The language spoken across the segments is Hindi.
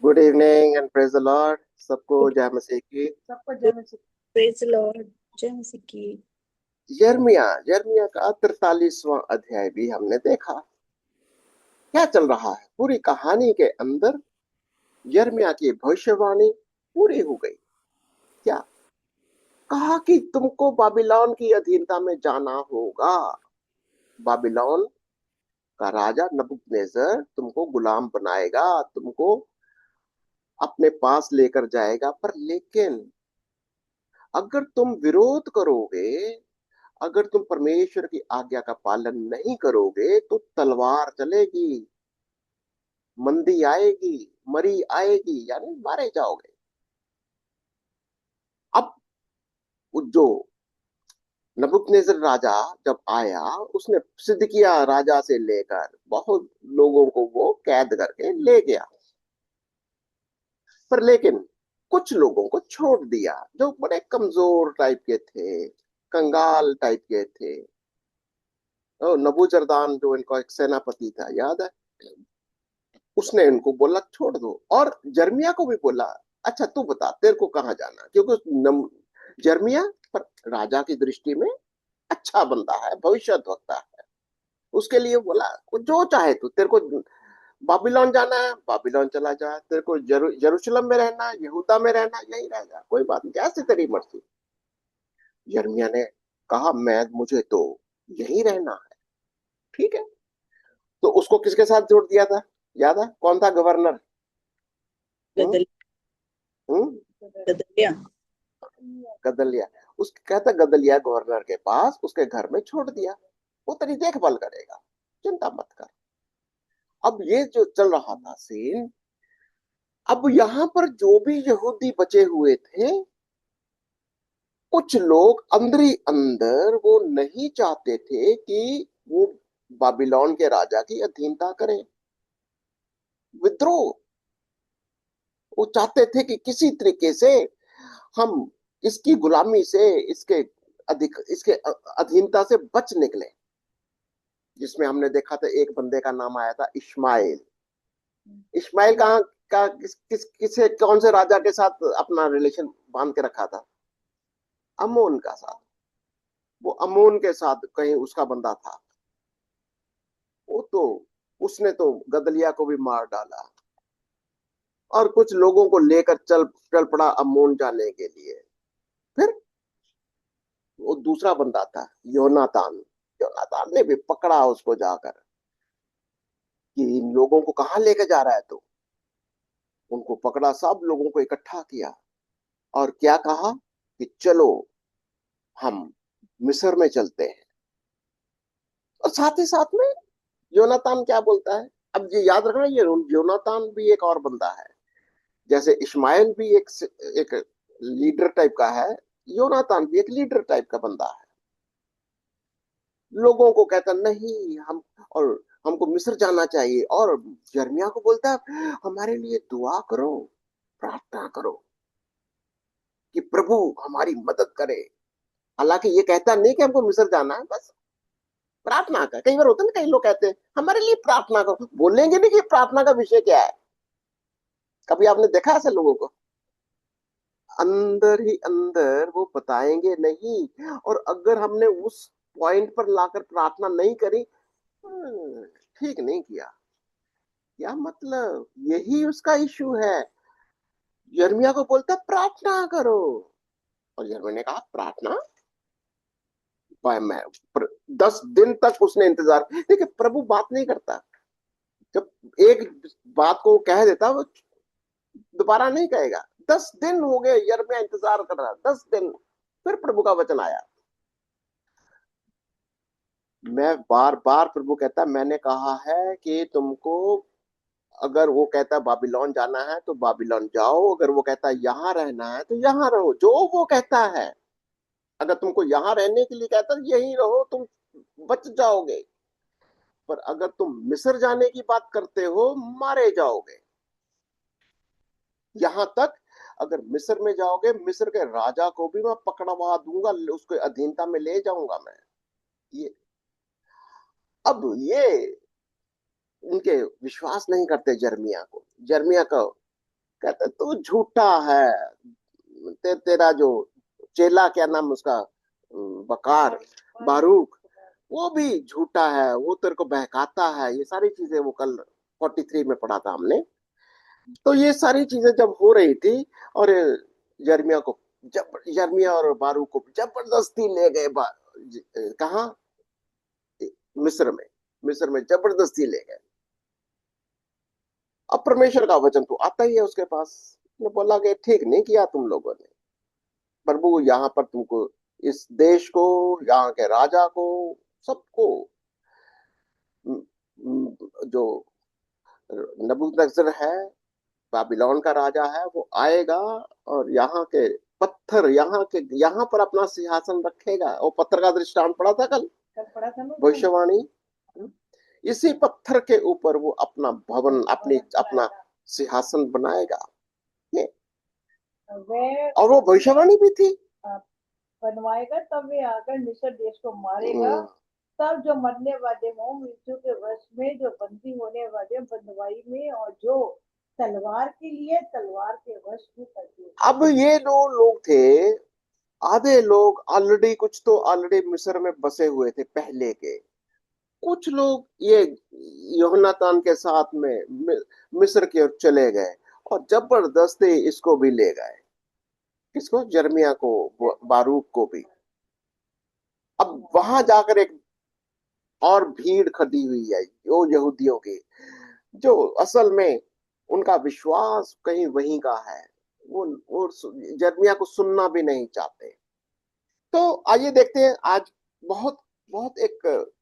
Good evening and praise the Lord. सबको जय मसीह की। सबको जय मसीह। Praise Lord. जय मसीह की। यिर्मयाह यिर्मयाह का 43वां अध्याय भी हमने देखा। क्या चल रहा है पूरी कहानी के अंदर? यिर्मयाह की भविष्यवाणी पूरी हो गई। क्या कहा कि तुमको बाबिलोन की अधीनता में जाना होगा। बाबिलोन का राजा नबूकदनेस्सर तुमको गुलाम बनाएगा, तुमको अपने पास लेकर जाएगा। पर लेकिन अगर तुम विरोध करोगे, अगर तुम परमेश्वर की आज्ञा का पालन नहीं करोगे तो तलवार चलेगी, मंदी आएगी, मरी आएगी, यानी मारे जाओगे। अब जो नबूकदनेस्सर राजा जब आया, उसने सिद्ध किया राजा से लेकर बहुत लोगों को वो कैद करके ले गया। पर लेकिन कुछ लोगों को छोड़ दिया जो बड़े कमजोर टाइप के थे, कंगाल टाइप के थे। नबूजरदान जो इनका एक सेनापति था, याद है? उसने इनको बोला छोड़ दो, और जर्मिया को भी बोला अच्छा तू बता तेरे को कहाँ जाना, क्योंकि जर्मिया पर राजा की दृष्टि में अच्छा बंदा है, भविष्यद्वक्ता है। उसके लिए बोला जो चाहे तू, तेरे को बाबिलोन जाना है बाबिलोन चला जा, तेरे को यरूशलेम में रहना, यहूदा में रहना, यही रह जा, कोई बात नहीं, जैसे तेरी मर्जी। यर्मिया ने कहा मैं मुझे तो यही रहना है। ठीक है, तो उसको किसके साथ जोड़ दिया था? याद है कौन था गवर्नर? हम्म गदल हम्म गदलिया। गदलिया। उस कहता गदलिया गवर्नर के पास उसके घर में छोड़ दिया, वो तेरी देखभाल करेगा, चिंता मत कर। अब ये जो चल रहा था सीन, अब यहां पर जो भी यहूदी बचे हुए थे, कुछ लोग अंदर ही अंदर वो नहीं चाहते थे कि वो बाबिलोन के राजा की अधीनता करें, विद्रोह। वो चाहते थे कि किसी तरीके से हम इसकी गुलामी से, इसके अधीनता से बच निकले। जिसमें हमने देखा था एक बंदे का नाम आया था इश्माइल। इश्माइल कहाँ का किसे कौन से राजा के साथ अपना रिलेशन बांध के रखा था? अमोन का साथ। वो अमोन के साथ कहीं उसका बंदा था। वो तो उसने तो गदलिया को भी मार डाला, और कुछ लोगों को लेकर चल चल पड़ा अमोन जाने के लिए। फिर वो दूसरा बंदा था योनातान। योनातान ने भी पकड़ा उसको जाकर कि इन लोगों को कहाँ लेके जा रहा है तू। उनको पकड़ा, सब लोगों को इकट्ठा किया, और क्या कहा कि चलो हम मिस्र में चलते हैं। और साथ ही साथ में योनातान क्या बोलता है? अब ये याद रखना, ये योनातान भी एक और बंदा है। जैसे इस्माइल भी एक लीडर टाइप का है, योनातान भी एक लीडर टाइप का बंदा है। लोगों को कहता नहीं हम, और हमको मिस्र जाना चाहिए, और यिर्मयाह को बोलता है हमारे लिए दुआ करो, प्रार्थना करो कि प्रभु हमारी मदद करे। हालांकि ये कहता नहीं कि हमको मिस्र जाना है, बस प्रार्थना कर। कई बार होता है ना, कई लोग कहते हैं हमारे लिए प्रार्थना करो, बोलेंगे नहीं कि प्रार्थना का विषय क्या है। कभी आपने देखा ऐसे लोगों को? अंदर ही अंदर वो बताएंगे नहीं, और अगर हमने उस पॉइंट पर लाकर प्रार्थना नहीं करी, "हम्म, ठीक नहीं किया"। क्या मतलब? यही उसका इशू है। यिर्मयाह को बोलता प्रार्थना करो, और यिर्मयाह ने कहा प्रार्थना? मैं 10 दिन तक उसने इंतजार। देखिए प्रभु बात नहीं करता, जब एक बात को कह देता वो दोबारा नहीं कहेगा। 10 दिन हो गए यिर्मयाह इंतजार कर रहा, 10 दिन। फिर प्रभु का वचन आया। मैं बार बार, प्रभु कहता मैंने कहा है कि तुमको, अगर वो कहता बाबिलोन जाना है तो बाबिलोन जाओ, अगर वो कहता यहाँ रहना है तो यहाँ रहो, जो वो कहता है। अगर तुमको यहाँ रहने के लिए कहता यहीं रहो, तुम बच जाओगे। पर अगर तुम मिस्र जाने की बात करते हो, मारे जाओगे। यहां तक अगर मिस्र में जाओगे, मिस्र के राजा को भी मैं पकड़वा दूंगा, उसको अधीनता में ले जाऊंगा मैं। ये अब ये उनके विश्वास नहीं करते यिर्मयाह को। यिर्मयाह का कहते तू झूठा है, तेरा जो चेला, क्या नाम उसका, बकार, बारूक, वो भी झूठा है, वो तेरे को बहकाता है। ये सारी चीजें वो कल 43 में पढ़ा था हमने। तो ये सारी चीजें जब हो रही थी, और यर्मिया को, जब यर्मिया और बारूक को जबरदस्ती ले गए कहाँ, मिस्र में, मिस्र में जबरदस्ती ले गए। अब परमेश्वर का वचन तो आता ही है उसके पास। ने बोला कि ठीक नहीं किया तुम लोगों ने, प्रभु यहाँ पर तुमको, इस देश को, यहाँ के राजा को, सबको, जो नबूकदनेस्सर है, बाबिलोन का राजा है, वो आएगा और यहाँ के पत्थर, यहाँ पर अपना सिंहासन रखेगा। वो पत्थर का दृष्टांत पड़ा था कल, पढ़ा था ना। भविष्यवाणी। इसी पत्थर के ऊपर वो अपना भवन, अपना सिंहासन बनाएगा। ये और वो भविष्यवाणी भी थी। बनवाएगा, तब वे आकर मिस्र देश को मारेगा। तब जो मरने वाले हों मृत्यु के वश में, जो बंदी होने वाले बंदवाई में, और जो तलवार के लिए तलवार के वश में कर दिए। अब ये जो लोग थे, आधे लोग ऑलरेडी, कुछ तो ऑलरेडी मिस्र में बसे हुए थे पहले के, कुछ लोग ये योहनातान के साथ में मिस्र की ओर चले गए और जबरदस्ती इसको भी ले गए। किसको? यिर्मयाह को, बारूक को भी। अब वहां जाकर एक और भीड़ खड़ी हुई है, वो यहूदियों की, जो असल में उनका विश्वास कहीं वहीं का है। वो यिर्मयाह को सुनना भी नहीं चाहते। तो आइए देखते हैं आज, बहुत बहुत एक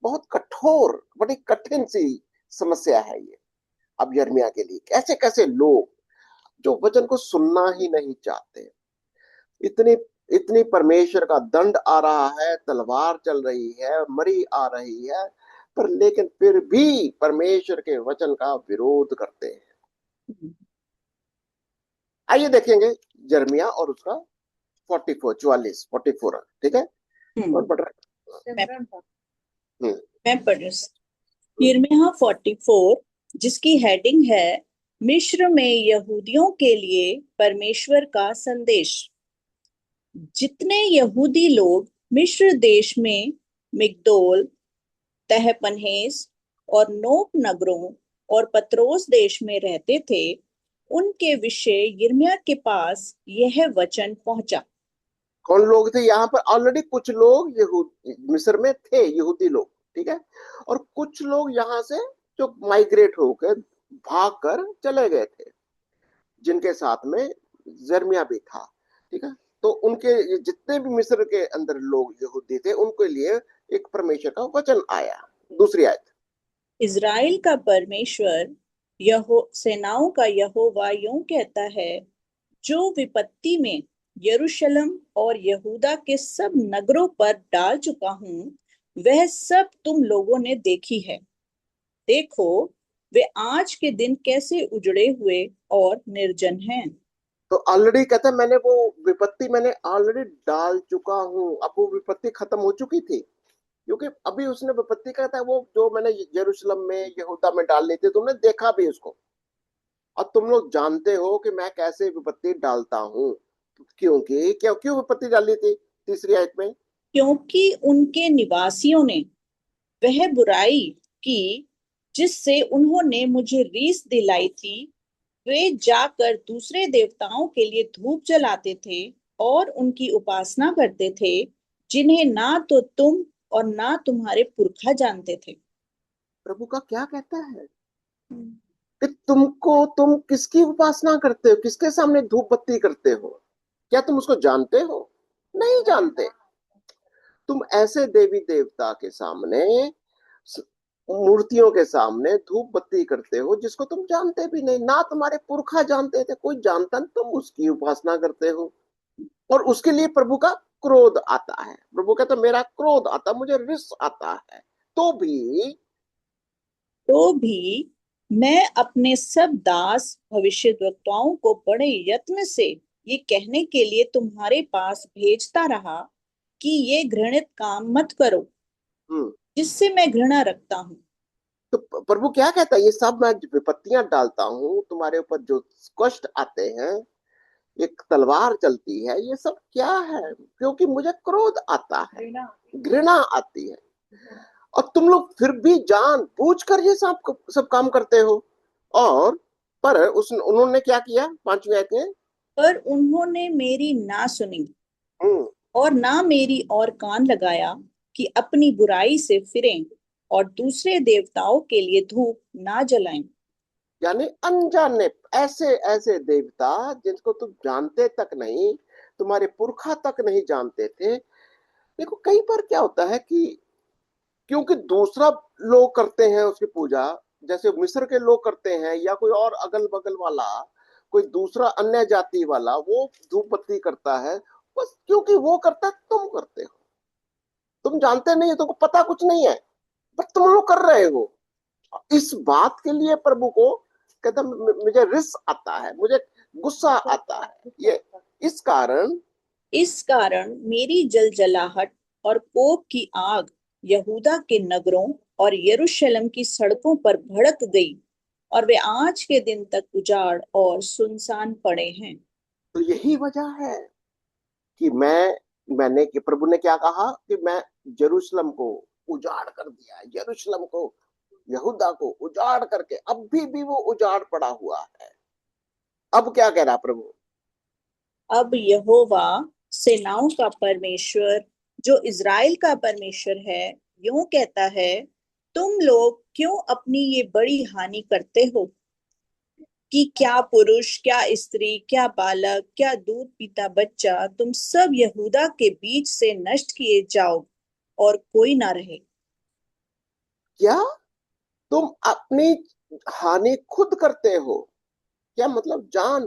बहुत कठोर, बड़ी कठिन सी समस्या है ये। अब यिर्मयाह के लिए कैसे कैसे लोग जो वचन को सुनना ही नहीं चाहते, इतनी इतनी परमेश्वर का दंड आ रहा है, तलवार चल रही है, मरी आ रही है, पर लेकिन फिर भी परमेश्वर के वचन का विरोध करते हैं। आइए देखेंगे यिर्मयाह और उसका 44, ठीक है, और बढ़ रहा है। मैं पढ़ यिर्मयाह 44, जिसकी हेडिंग है मिस्र में यहूदियों के लिए परमेश्वर का संदेश। जितने यहूदी लोग मिस्र देश में मिग्दोल, तहपन्हेस और नोप नगरों और पत्रोस देश में रहते थे, उनके विषय यिर्मयाह के पास यह वचन पहुंचा। कौन लोग थे यहाँ पर? ऑलरेडी कुछ लोग मिस्र में थे, यहूदी लोग, ठीक है, और कुछ लोग यहाँ से जो माइग्रेट होकर, भाग कर चले गए थे, जिनके साथ में यिर्मयाह भी था, ठीक है। तो उनके जितने भी मिस्र के अंदर लोग यहूदी थे, उनके लिए एक परमेश्वर का वचन आया। दूसरी आयत, इज़राइल का परमेश्वर, सेनाओं का यहोवा यूं कहता है, जो विपत्ति में यरूशलेम और यहूदा के सब नगरों पर डाल चुका हूं, वह सब तुम लोगों ने देखी है। देखो, वे आज के दिन कैसे उजड़े हुए और निर्जन हैं। तो ऑलरेडी कहता है, मैंने वो विपत्ति मैंने ऑलरेडी डाल चुका हूं। अब वो विपत्ति खत्म हो चुकी थी, क्योंकि अभी उसने विपत्ति कहता है वो जो मैंने यरूशलेम में, यहूदा में डालनी थी, तुमने देखा भी उसको, और तुम लोग जानते हो कि मैं कैसे विपत्ति डालता हूँ। क्योंकि क्यों क्यों विपत्ति डाली थी? तीसरी आयत में, क्योंकि उनके निवासियों ने वह बुराई की जिससे उन्होंने मुझे रीस दिलाई थी। वे जाकर दूसरे देवताओं के लिए धूप जलाते थे और उनकी उपासना करते थे, जिन्हें ना तो तुम और ना तुम्हारे पुरखा जानते थे। प्रभु का क्या कहता है कि तुम किसकी उपासना करते हो, किसके सामने धूप बत्ती करते हो? क्या तुम उसको जानते हो? नहीं जानते। तुम ऐसे देवी देवता के सामने, मूर्तियों के सामने धूप बत्ती करते हो जिसको तुम जानते भी नहीं, ना तुम्हारे पुरखा जानते थे, कोई जानता नहीं, तुम उसकी उपासना करते हो। और उसके लिए प्रभु का क्रोध आता है। प्रभु कहता मेरा क्रोध आता, मुझे रिस आता है। तो भी मैं अपने सब दास भविष्यद्वक्ताओं को बड़े यत्न से ये कहने के लिए तुम्हारे पास भेजता रहा कि ये घृणित काम मत करो, जिससे मैं घृणा रखता हूँ। तो प्रभु क्या कहता है, ये सब मैं विपत्तियां डालता हूं तुम्हारे ऊपर, जो कष्ट आते हैं, एक तलवार चलती है, ये सब क्या है? क्योंकि मुझे क्रोध आता है, घृणा आती है, और तुम लोग फिर भी जान बूझ कर ये सब सब काम करते हो। और पर उन्होंने क्या किया, 5वीं आयत में, पर उन्होंने मेरी ना सुनी हम्म और ना मेरी ओर कान लगाया कि अपनी बुराई से फिरें और दूसरे देवताओं के लिए धूप ना जलाएं। यानी अनजाने ऐसे ऐसे देवता जिनको तुम जानते तक नहीं, तुम्हारे पुरखा तक नहीं जानते थे। देखो कई बार क्या होता है कि क्योंकि दूसरा लोग करते हैं उसकी पूजा, जैसे मिस्र के लोग करते हैं, या कोई और अगल बगल वाला, कोई दूसरा अन्य जाति वाला वो धूप बत्ती करता है, बस क्योंकि वो करता है तुम करते हो। तुम जानते नहीं हो, तुमको पता कुछ नहीं है, पर तुम लोग कर रहे हो। इस बात के लिए प्रभु को कहता, मुझे रिस आता है, मुझे गुस्सा आता है, ये इस कारण मेरी जलजलाहट और कोप की आग यहूदा के नगरों और यरूशलेम की सड़कों पर भड़क गई और वे आज के दिन तक उजाड़ और सुनसान पड़े हैं। तो यही वजह है कि मैंने कि प्रभु ने क्या कहा कि मैं यरूशलेम को उजाड़ कर दिया है, यरूशलेम को, यहूदा को उजाड़ करके, अभी भी वो उजाड़ पड़ा हुआ है। अब क्या कह रहा प्रभु? अब यहोवा सेनाओं का परमेश्वर, जो इज़राइल का परमेश्वर है, यूं कहता है, तुम लोग क्यों अपनी ये बड़ी हानि करते हो कि क्या पुरुष, क्या स्त्री, क्या बालक, क्या दूध पीता बच्चा, तुम सब यहूदा के बीच से नष्ट किए जाओ और कोई ना रहे। क्या तुम अपनी हानि खुद करते हो? क्या मतलब जान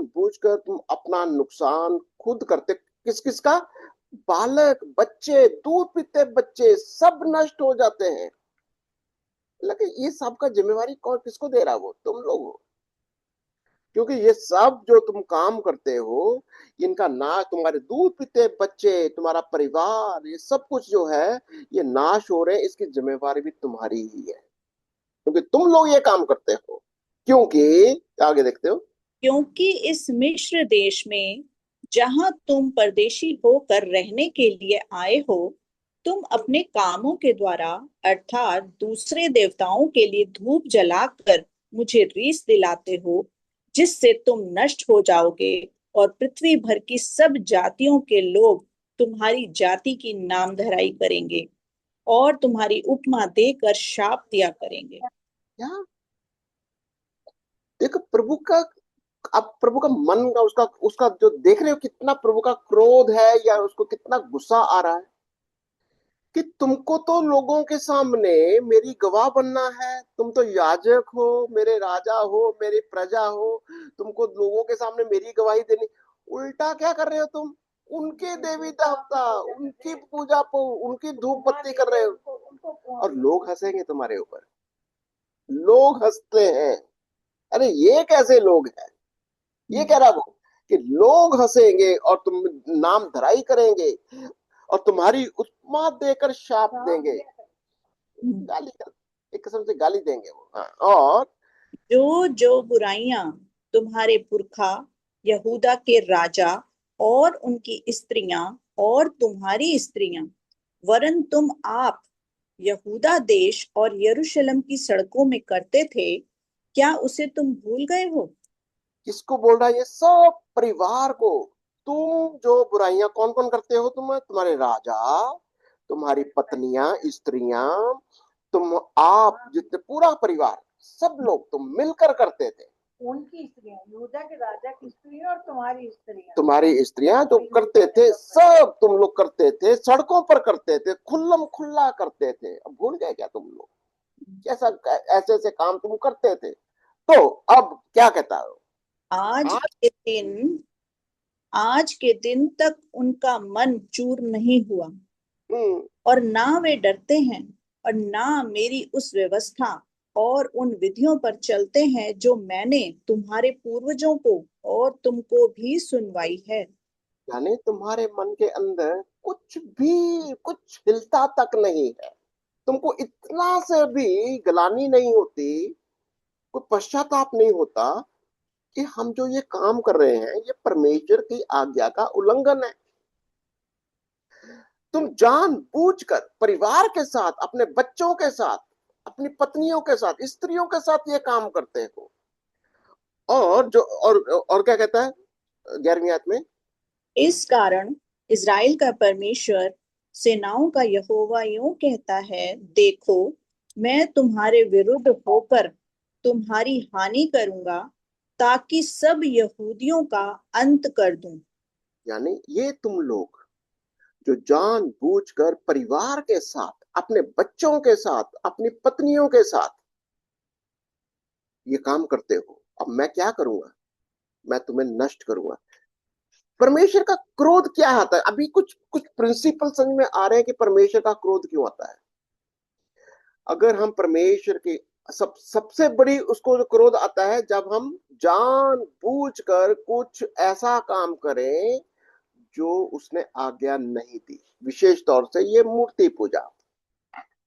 बूझ कर तुम अपना नुकसान खुद करते? किस किस का? बालक, बच्चे, दूध पीते बच्चे सब नष्ट हो जाते हैं। लेकिन ये सब का जिम्मेवारी कौन, किसको दे रहा? वो तुम लोग हो। क्योंकि ये सब जो तुम काम करते हो, इनका नाश, तुम्हारे दूध पीते बच्चे, तुम्हारा परिवार, ये सब कुछ जो है, ये नाश हो रहे हैं, इसकी जिम्मेवारी भी तुम्हारी ही है, क्योंकि तुम लोग ये काम करते हो। क्योंकि आगे देखते हो, क्योंकि इस मिस्र देश में, जहां तुम परदेशी होकर रहने के लिए आए हो, तुम अपने कामों के द्वारा अर्थात दूसरे देवताओं के लिए धूप जलाकर मुझे रीस दिलाते हो, जिससे तुम नष्ट हो जाओगे और पृथ्वी भर की सब जातियों के लोग तुम्हारी जाति की नामधराई करेंगे और तुम्हारी उपमा देकर शाप दिया करेंगे। क्या देखो प्रभु का, अब प्रभु का मन का, उसका उसका जो देख रहे हो, कितना प्रभु का क्रोध है, या उसको कितना गुस्सा आ रहा है कि तुमको तो लोगों के सामने मेरी गवाह बनना है। तुम तो याजक हो, मेरे राजा हो, मेरी प्रजा हो, तुमको लोगों के सामने मेरी गवाही देनी। उल्टा क्या कर रहे हो तुम? उनके देवी देवता, उनकी पूजा को, उनकी धूप बत्ती कर रहे हो, और लोग हंसेंगे तुम्हारे ऊपर। लोग हंसते हैं। अरे ये कैसे लोग हैं? ये कह रहा वो कि लोग हंसेंगे और तुम नाम धराई करेंगे, और तुम्हारी उपमा देकर शाप देंगे। गाली कर, एक किस्म से गाली देंगे वो। हाँ, और जो जो बुराइयां तुम्हारे पुरखा यहूदा के राजा और उनकी स्त्रियां और तुम्हारी स्त्रियां, वरन तुम आप यहूदा देश और यरूशलेम की सड़कों में करते थे, क्या उसे तुम भूल गए हो? किसको बोल रहा है? ये सब परिवार को। तुम जो बुराइयां कौन कौन करते हो? तुम्हारे राजा, तुम्हारी पत्नियां, स्त्रियां, तुम आप जितने पूरा परिवार, सब लोग तुम मिलकर करते थे। उनकी स्त्रियां, यहूदा के राजा की स्त्रियां और तुम्हारी स्त्रियां जो करते थे, सब तुम लोग करते थे, सड़कों पर करते थे, खुल्लम खुल्ला करते थे। अब भूल गए क्या तुम लोग? कैसा ऐसे ऐसे काम तुम करते थे? तो अब क्या कहता है? आज आज के दिन आज के दिन तक उनका मन चूर नहीं हुआ हम्म, और ना वे डरते हैं और ना मेरी उस व्यवस्था और उन विधियों पर चलते हैं जो मैंने तुम्हारे पूर्वजों को और तुमको भी सुनवाई है। यानी तुम्हारे मन के अंदर कुछ भी, कुछ हिलता तक नहीं है। तुमको इतना से भी ग्लानि नहीं होती, कोई पश्चाताप नहीं होता कि हम जो ये काम कर रहे हैं ये परमेश्वर की आज्ञा का उल्लंघन है। तुम जानबूझकर परिवार के साथ, अपने बच्चों के साथ, अपनी पत्नियों के साथ, स्त्रियों के साथ ये काम करते हो। और जो और क्या कहता है 11वीं आयत में? इस कारण इज़राइल का परमेश्वर, सेनाओं का यहोवा यूं कहता है, देखो, मैं तुम्हारे विरुद्ध होकर तुम्हारी हानि करूंगा, ताकि सब यहूदियों का अंत कर दूं। यानी ये तुम लोग जो जानबूझकर परिवार के साथ, अपने बच्चों के साथ, अपनी पत्नियों के साथ ये काम करते हो, अब मैं क्या करूंगा? मैं तुम्हें नष्ट करूंगा। परमेश्वर का क्रोध क्या आता है? अभी कुछ कुछ प्रिंसिपल समझ में आ रहे हैं कि परमेश्वर का क्रोध क्यों आता है। अगर हम परमेश्वर की सबसे बड़ी उसको जो क्रोध आता है जब हम जानबूझकर कुछ ऐसा काम करें जो उसने आज्ञा नहीं दी। विशेष तौर से ये मूर्ति पूजा,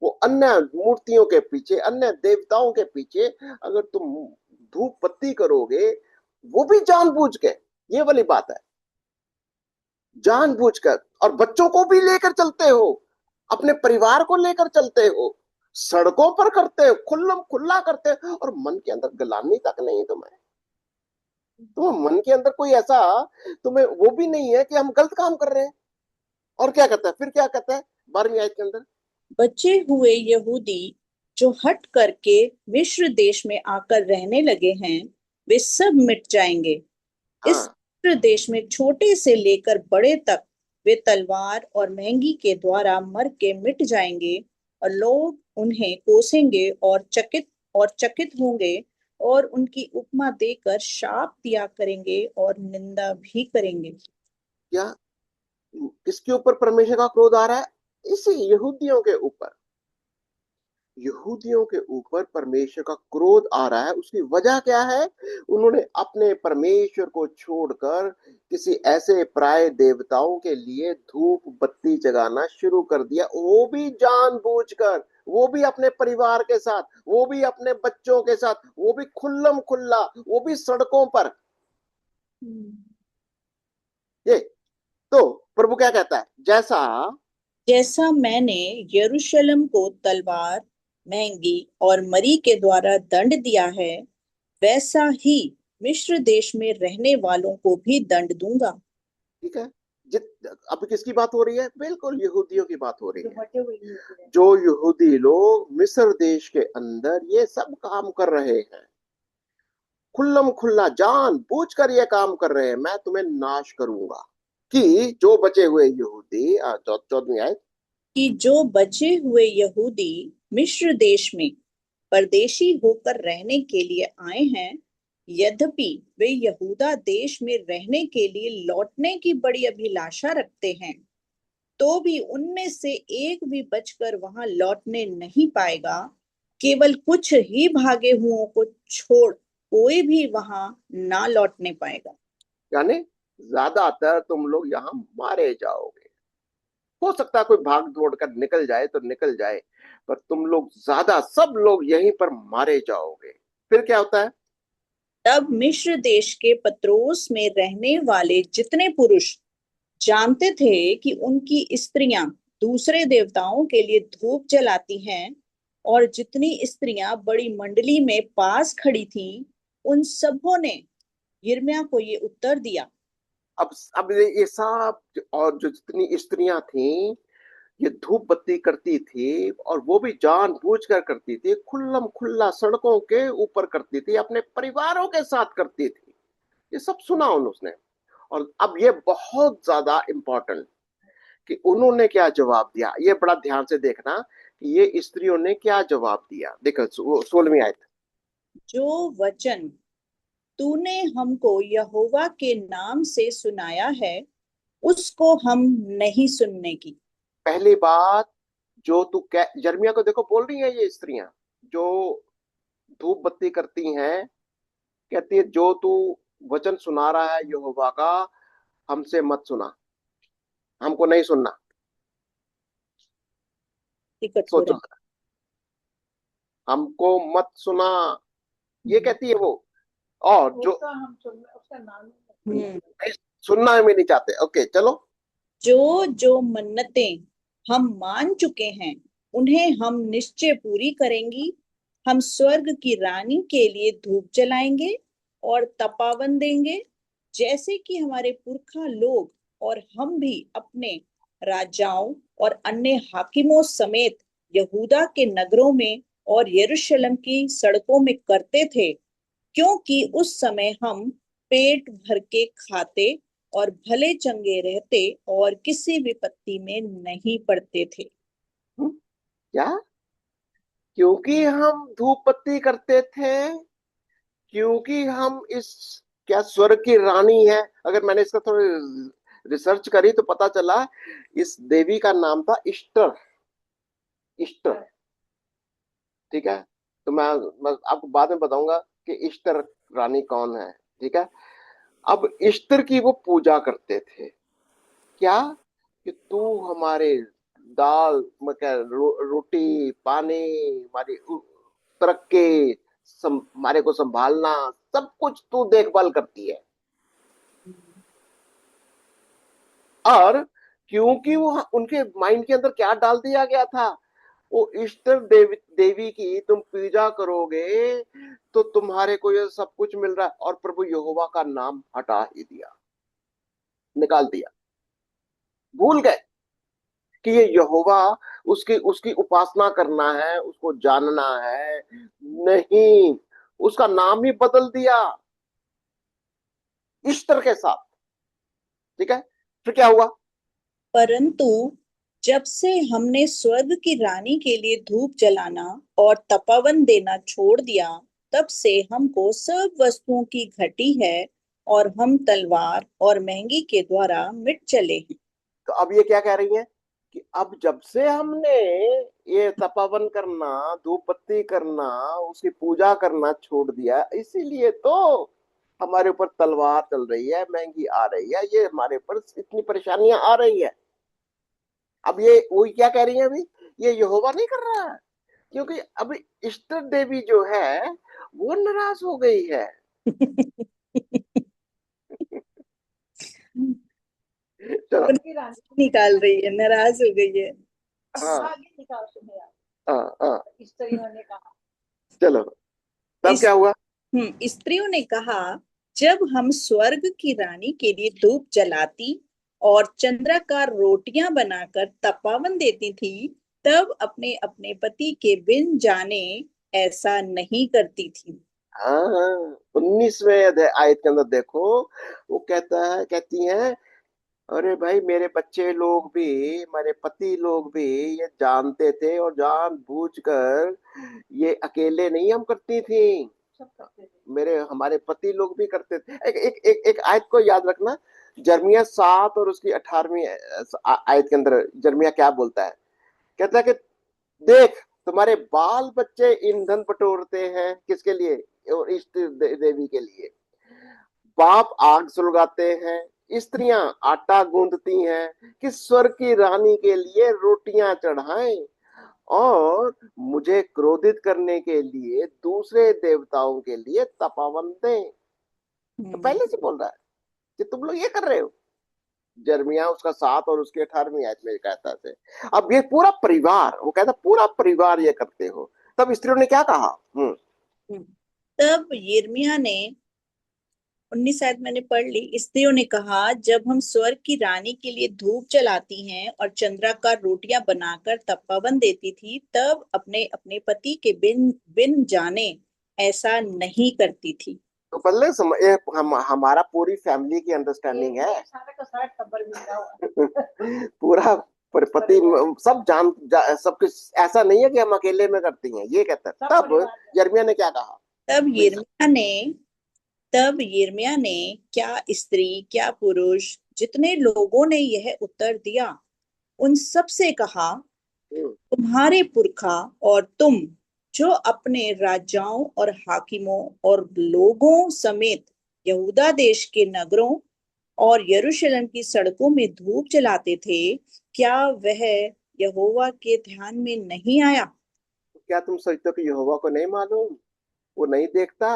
वो अन्य मूर्तियों के पीछे, अन्य देवताओं के पीछे अगर तुम धूप बत्ती करोगे, वो भी जानबूझ के, ये वाली बात है, जानबूझकर, और बच्चों को भी लेकर चलते हो, अपने परिवार को लेकर चलते हो, सड़कों पर करते हो, खुल्लम खुल्ला करते हो, और मन के अंदर गलानी तक नहीं तुम्हें। तुम्हें मन के अंदर कोई ऐसा, तुम्हें वो भी नहीं है कि हम गलत काम कर रहे हैं। और क्या कहता है फिर? क्या कहता है 12वीं आयत के अंदर? बचे हुए यहूदी जो हट करके मिस्र देश में आकर रहने लगे हैं, वे सब मिट जाएंगे। इस हाँ, मिस्र देश में छोटे से लेकर बड़े तक वे तलवार और महंगी के द्वारा मर के मिट जाएंगे, और लोग उन्हें कोसेंगे और चकित होंगे, और उनकी उपमा देकर शाप दिया करेंगे और निंदा भी करेंगे। क्या किसके ऊपर परमेश्वर का क्रोध आ रहा है? इसी यहूदियों के ऊपर। यहूदियों के ऊपर परमेश्वर का क्रोध आ रहा है। उसकी वजह क्या है? उन्होंने अपने परमेश्वर को छोड़कर किसी ऐसे प्राय देवताओं के लिए धूप बत्ती जगाना शुरू कर दिया, वो भी जानबूझकर, वो भी अपने परिवार के साथ, वो भी अपने बच्चों के साथ, वो भी खुल्लम खुल्ला, वो भी सड़कों पर। ये तो प्रभु क्या कहता है? जैसा मैंने यरूशलेम को तलवार, महंगी और मरी के द्वारा दंड दिया है, वैसा ही मिस्र देश में रहने वालों को भी दंड दूंगा। ठीक है, अब किसकी बात हो रही है? बिल्कुल यहूदियों की बात हो रही जो है। बचे हुए यूथ हैं। जो यहूदी लोग मिस्र देश के अंदर ये सब काम कर रहे हैं, खुल्लम खुल्ला जान बूझ कर ये काम कर रहे हैं, मैं तुम्हें नाश करूंगा। कि जो बचे हुए यहूदी, 14वीं आयत, कि जो बचे हुए यहूदी मिस्र देश में परदेशी होकर रहने के लिए आए हैं, यद्यपि वे यहूदा देश में रहने के लिए लौटने की बड़ी अभिलाषा रखते हैं, तो भी उनमें से एक भी बचकर वहां लौटने नहीं पाएगा। केवल कुछ ही भागे हुओं को छोड़ कोई भी वहां ना लौटने पाएगा। यानी ज्यादातर तुम लोग यहाँ मारे जाओगे। हो सकता है कोई भाग दौड़ कर निकल जाए तो निकल जाए, पर तुम लोग ज्यादा, सब लोग यहीं पर मारे जाओगे। फिर क्या होता है? तब मिस्र देश के पत्रोस में रहने वाले जितने पुरुष जानते थे कि उनकी स्त्रियां दूसरे देवताओं के लिए धूप जलाती हैं, और जितनी स्त्रियां बड़ी मंडली में पास खड़ी थीं, उन सबों ने यिर्मयाह को ये उत्तर दिया। अब ये सब, और जो जितनी स्त्रियां थीं ये धूप बत्ती करती थी, और वो भी जानबूझ कर करती थी, खुल्लम खुल्ला सड़कों के ऊपर करती थी, अपने परिवारों के साथ करती थी। ये सब सुना उसने। और अब ये बहुत ज्यादा इंपॉर्टेंट कि उन्होंने क्या जवाब दिया, ये बड़ा ध्यान से देखना कि ये स्त्रियों ने क्या जवाब दिया। देखो 16वीं आयत। जो वचन तूने हमको यहोवा के नाम से सुनाया है, उसको हम नहीं सुनने की। पहली बात, जो तू कह, यिर्मयाह को देखो बोल रही है ये स्त्रियां जो धूप बत्ती करती हैं, कहती है जो तू वचन सुना रहा है यहोवा का, हमसे मत सुना, हमको नहीं सुनना। टिकट हो सोचो, रहा हमको मत सुना, ये कहती है वो। और जो उसका नाम सुनना भी नहीं चाहते। ओके चलो। जो जो मन्नतें हम मान चुके हैं उन्हें हम निश्चय पूरी करेंगी। हम स्वर्ग की रानी के लिए धूप जलाएंगे और तपावन देंगे, जैसे कि हमारे पुरखा लोग और हम भी अपने राजाओं और अन्य हाकिमों समेत यहूदा के नगरों में और यरूशलेम की सड़कों में करते थे, क्योंकि उस समय हम पेट भर के खाते और भले चंगे रहते और किसी विपत्ति में नहीं पड़ते थे। क्या? क्योंकि हम धूप बत्ती करते थे, क्योंकि हम इस, क्या स्वर्ग की रानी है? अगर मैंने इसका थोड़ा रिसर्च करी तो पता चला इस देवी का नाम था ईस्टर। ईस्टर, ठीक है। तो मैं आपको बाद में बताऊंगा कि ईस्टर रानी कौन है, ठीक है। अब ईस्टर की वो पूजा करते थे, क्या? कि तू हमारे दाल रोटी पानी, हमारी तरक्के, हमारे को संभालना, सब कुछ तू देखभाल करती है। और क्योंकि वो उनके माइंड के अंदर क्या डाल दिया गया था, वो ईस्टर देवी की तुम पूजा करोगे तो तुम्हारे को ये सब कुछ मिल रहा है, और प्रभु यहोवा का नाम हटा ही दिया, निकाल दिया। भूल गए कि ये यहोवा, उसकी उसकी उपासना करना है, उसको जानना है। नहीं, उसका नाम ही बदल दिया ईस्टर के साथ, ठीक है। फिर क्या हुआ? परंतु जब से हमने स्वर्ग की रानी के लिए धूप जलाना और तपावन देना छोड़ दिया, तब से हमको सब वस्तुओं की घटी है और हम तलवार और महंगी के द्वारा मिट चले हैं। तो अब ये क्या कह रही है कि अब जब से हमने ये तपावन करना, धूप बत्ती करना, उसकी पूजा करना छोड़ दिया, इसीलिए तो हमारे ऊपर तलवार चल रही है, महंगी आ रही है, ये हमारे ऊपर इतनी परेशानियां आ रही है। अब ये वही क्या कह रही है अभी, ये यहोवा नहीं कर रहा है, क्योंकि अभी इष्ट देवी जो है वो नाराज हो गई है। चलो। की रानी निकाल रही है, नाराज हो गई है। हाँ आगे निकाल सुने आप। हाँ हाँ। स्त्रियों ने कहा, चलो, तब इस क्या हुआ? स्त्रियों ने कहा, जब हम स्वर्ग की रानी के लिए धूप जलाती और चंद्राकार रोटियां बनाकर तपावन देती थी, तब अपने अपने पति के बिन जाने ऐसा नहीं करती थी। हाँ हाँ, 19वें आयत के अंदर देखो, वो कहती हैं, अरे भाई मेरे बच्चे लोग भी, मेरे पति लोग भी ये जानते थे और जानबूझ कर ये अकेले नहीं हम करती थी, सब करते थे। मेरे हमारे पति लोग भी करते थे। एक आयत को याद रखना, जर्मिया 7 और उसकी 18वीं आयत के अंदर जर्मिया क्या बोलता है? कहता है कि देख, तुम्हारे बाल बच्चे ईंधन बटोरते हैं, किसके लिए? और इष्ट देवी के लिए। बाप आग सुलगाते हैं, स्त्रियां आटा गूंदती हैं कि स्वर्ग की रानी के लिए रोटियां चढ़ाएं और मुझे क्रोधित करने के लिए दूसरे देवताओं के लिए तपावन दें। तो पहले से बोल रहा है कि तुम लोग ये कर रहे हो। जर्मिया उसका 7 और उसके 18वीं आयत में कहता है। अब ये पूरा परिवार, वो कहता पूरा परिवार ये करते हो। तब स्त्रियों ने क्या कहा? तब यिर्मयाह ने 19 शायद मैंने पढ़ ली। स्त्रियों ने कहा, जब हम स्वर्ग की रानी के लिए धूप जलाती हैं और चंद्राकार रोटियां बनाकर तपावन देती थी, तब अपने अपने पति के बिन बिन जाने ऐसा नहीं करती थी। तो बल्ले हमारा पूरी फैमिली की अंडरस्टैंडिंग है। सारा का सारा खबर मिला हुआ। पूरा पति सब सब कुछ, ऐसा नहीं है कि हम अकेले में करती हैं, ये कहता है। तब यिर्मयाह ने क्या कहा? तब यिर्मयाह ने क्या स्त्री क्या पुरुष जितने लोगों ने यह उत्तर दिया, उन सब से कहा, तुम्हारे पुरखा और तुम जो अपने राजाओं और हाकिमों और लोगों समेत यहूदा देश के नगरों और यरूशलेम की सड़कों में धूप जलाते थे, क्या वह यहोवा के ध्यान में नहीं आया? क्या तुम सोचते हो कि यहोवा को नहीं मालूम, वो नहीं देखता,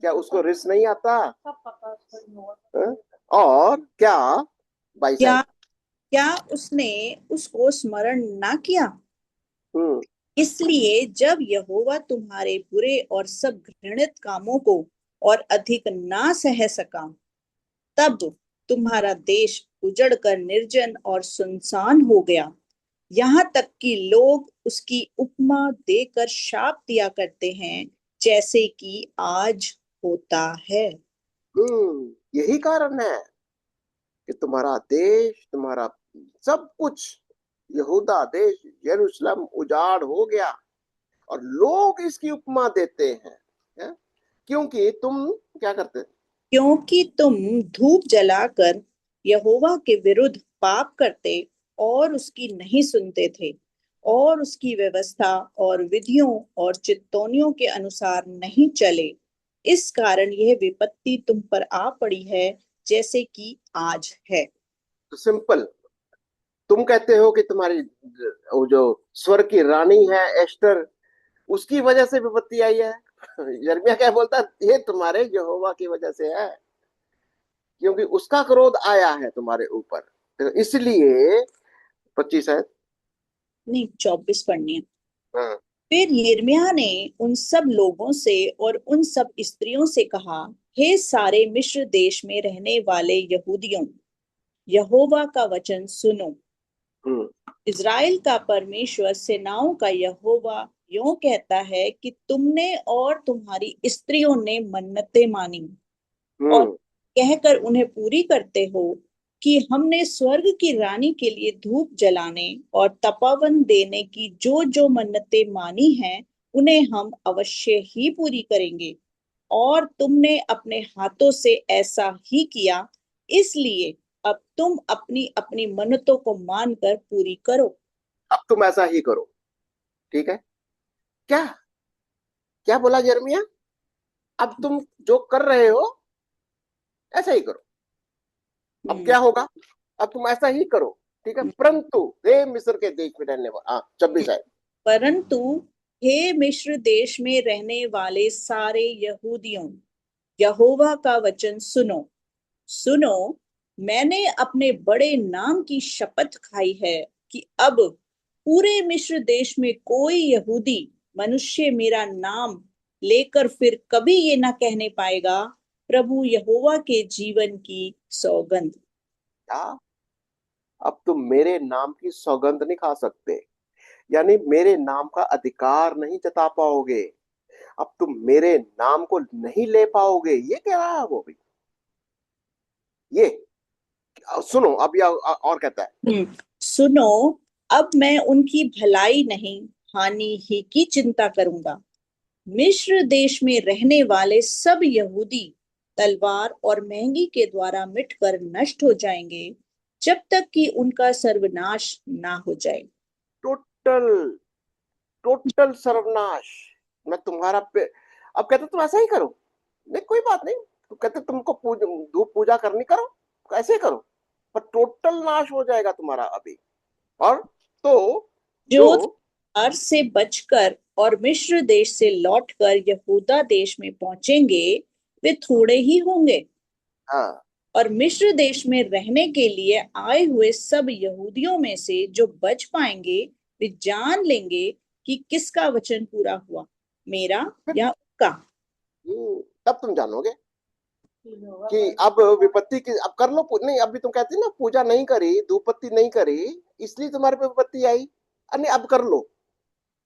क्या उसको रिस नहीं आता? सब पता उसको इग्नोर हाँ? और क्या 22 क्या है। क्या उसने उसको स्मरण ना किया? हम्म इसलिए जब यहोवा तुम्हारे बुरे और सब घृणित कामों को और अधिक ना सह सका, तब तुम्हारा देश उजड़कर निर्जन और सुनसान हो गया, यहाँ तक कि लोग उसकी उपमा देकर शाप दिया करते हैं, जैसे कि आज होता है। यही कारण है कि तुम्हारा देश, तुम्हारा सब कुछ, यहूदा देश, यरूशलेम उजाड़ हो गया, और लोग इसकी उपमा देते हैं? क्योंकि तुम क्या करते? क्योंकि तुम धूप जलाकर यहोवा के विरुद्ध पाप करते और उसकी नहीं सुनते थे, और उसकी व्यवस्था और विधियों और चित्तौनियों के अनुसार नहीं चले, इस कारण यह विपत्ति तुम पर आ पड़ी है, जैसे कि आज है। तो सिंपल, तुम कहते हो कि तुम्हारी वो जो स्वर्ग की रानी है एस्टर, उसकी वजह से विपत्ति आई है। यिर्मयाह क्या बोलता है? ये तुम्हारे यहोवा की वजह से है, क्योंकि उसका क्रोध आया है तुम्हारे ऊपर, तो इसलिए 25 है। नहीं, 24 पढ़नी है। हाँ। फिर यिर्मयाह ने उन सब लोगों से और उन सब स्त्रियों से कहा, हे सारे मिस्र देश में रहने वाले यहूदियों, यहोवा का वचन सुनो। हम्म इज़राइल का परमेश्वर सेनाओं का यहोवा यूं कहता है कि तुमने और तुम्हारी स्त्रियों ने मन्नतें मानी और हम्म कहकर उन्हें पूरी करते हो कि हमने स्वर्ग की रानी के लिए धूप जलाने और तपावन देने की जो जो मन्नतें मानी हैं, उन्हें हम अवश्य ही पूरी करेंगे। और तुमने अपने हाथों से ऐसा ही किया, इसलिए अब तुम अपनी अपनी मन्नतों को मानकर पूरी करो। अब तुम ऐसा ही करो। ठीक है। क्या क्या बोला यिर्मयाह? अब तुम जो कर रहे हो ऐसा ही करो। अब हम्म। क्या होगा? अब तुम ऐसा ही करो। ठीक है। परंतु हे मिस्र के देश में रहने वाला, हाँ 26 है। परंतु हे मिस्र देश में रहने वाले सारे यहूदियों, यहोवा का वचन सुनो। सुनो, मैंने अपने बड़े नाम की शपथ खाई है कि अब पूरे मिस्र देश में कोई यहूदी मनुष्य मेरा नाम लेकर फिर कभी ये ना कहने पाएगा, प्रभु यहोवा के जीवन की सौगंध। क्या? अब तुम मेरे नाम की सौगंध नहीं खा सकते, यानी मेरे नाम का अधिकार नहीं जता पाओगे। अब तुम मेरे नाम को नहीं ले पाओगे, ये कह रहा है वो भी। ये सुनो, अब यह और कहता है। सुनो, अब मैं उनकी भलाई नहीं, हानि ही की चिंता करूंगा। मिस्र देश में रहने वाले सब यहूदी तलवार और महंगी के द्वारा मिटकर नष्ट हो जाएंगे, जब तक कि उनका सर्वनाश ना हो जाए। टोटल टोटल सर्वनाश। मैं तुम्हारा पे, अब कहते तुम ऐसा ही करो। नहीं कोई बात नहीं, तो कहते तुमको धूप पूजा करनी, करो, ऐसे करो, पर टोटल नाश हो जाएगा तुम्हारा अभी। और तो जो, जो तलवार से बचकर और मिस्र देश से लौटकर यहूदा देश में पहुंचेंगे, वे थोड़े ही होंगे। हाँ, और मिस्र देश में रहने के लिए आए हुए सब यहूदियों में से जो बच पाएंगे, वे जान लेंगे कि किसका वचन पूरा हुआ, मेरा फिर या उनका। तब तुम जानोगे फील होगा कि पर अब विपत्ति की, अब कर लो नहीं, अभी तुम कहती ना पूजा नहीं करी, धूपबत्ती नहीं करी, इसलिए तुम्हारे पे विपत्ति आई। अरे अब कर लो,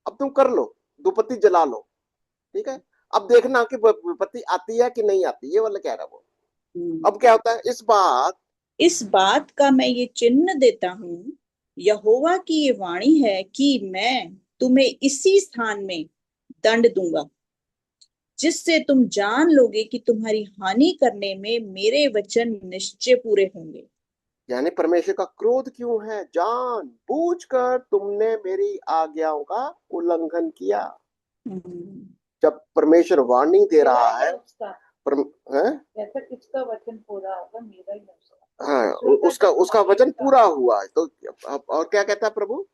अब तुम कर लो, धूपबत्ती जला लो। ठीक है। अब देखना कि विपत्ति आती है कि नहीं आती, ये वाला कह रहा वो। हम्म। अब क्या होता है इस बात का मैं ये चिन्ह देता हूँ, यहोवा की ये वाणी है कि मैं तुम्हें इसी स्थान में दंड दूंगा, जिससे तुम जान लोगे कि तुम्हारी हानि करने में मेरे वचन निश्चय पूरे होंगे। यानी परमेश्वर का क्रोध क्यों है? जान बूझ कर तुमने मेरी आज्ञाओं का उल्लंघन किया। हम्म। जब परमेश्वर वार्निंग दे मेरा रहा ही है, है उसका, पर, है? जैसा किसका वचन पूरा होगा, मेरा ही है उसका। हाँ, ईश्वर का उसका कि उसका तुम्हारे वचन का। पूरा हुआ है, तो और क्या कहता है प्रभु?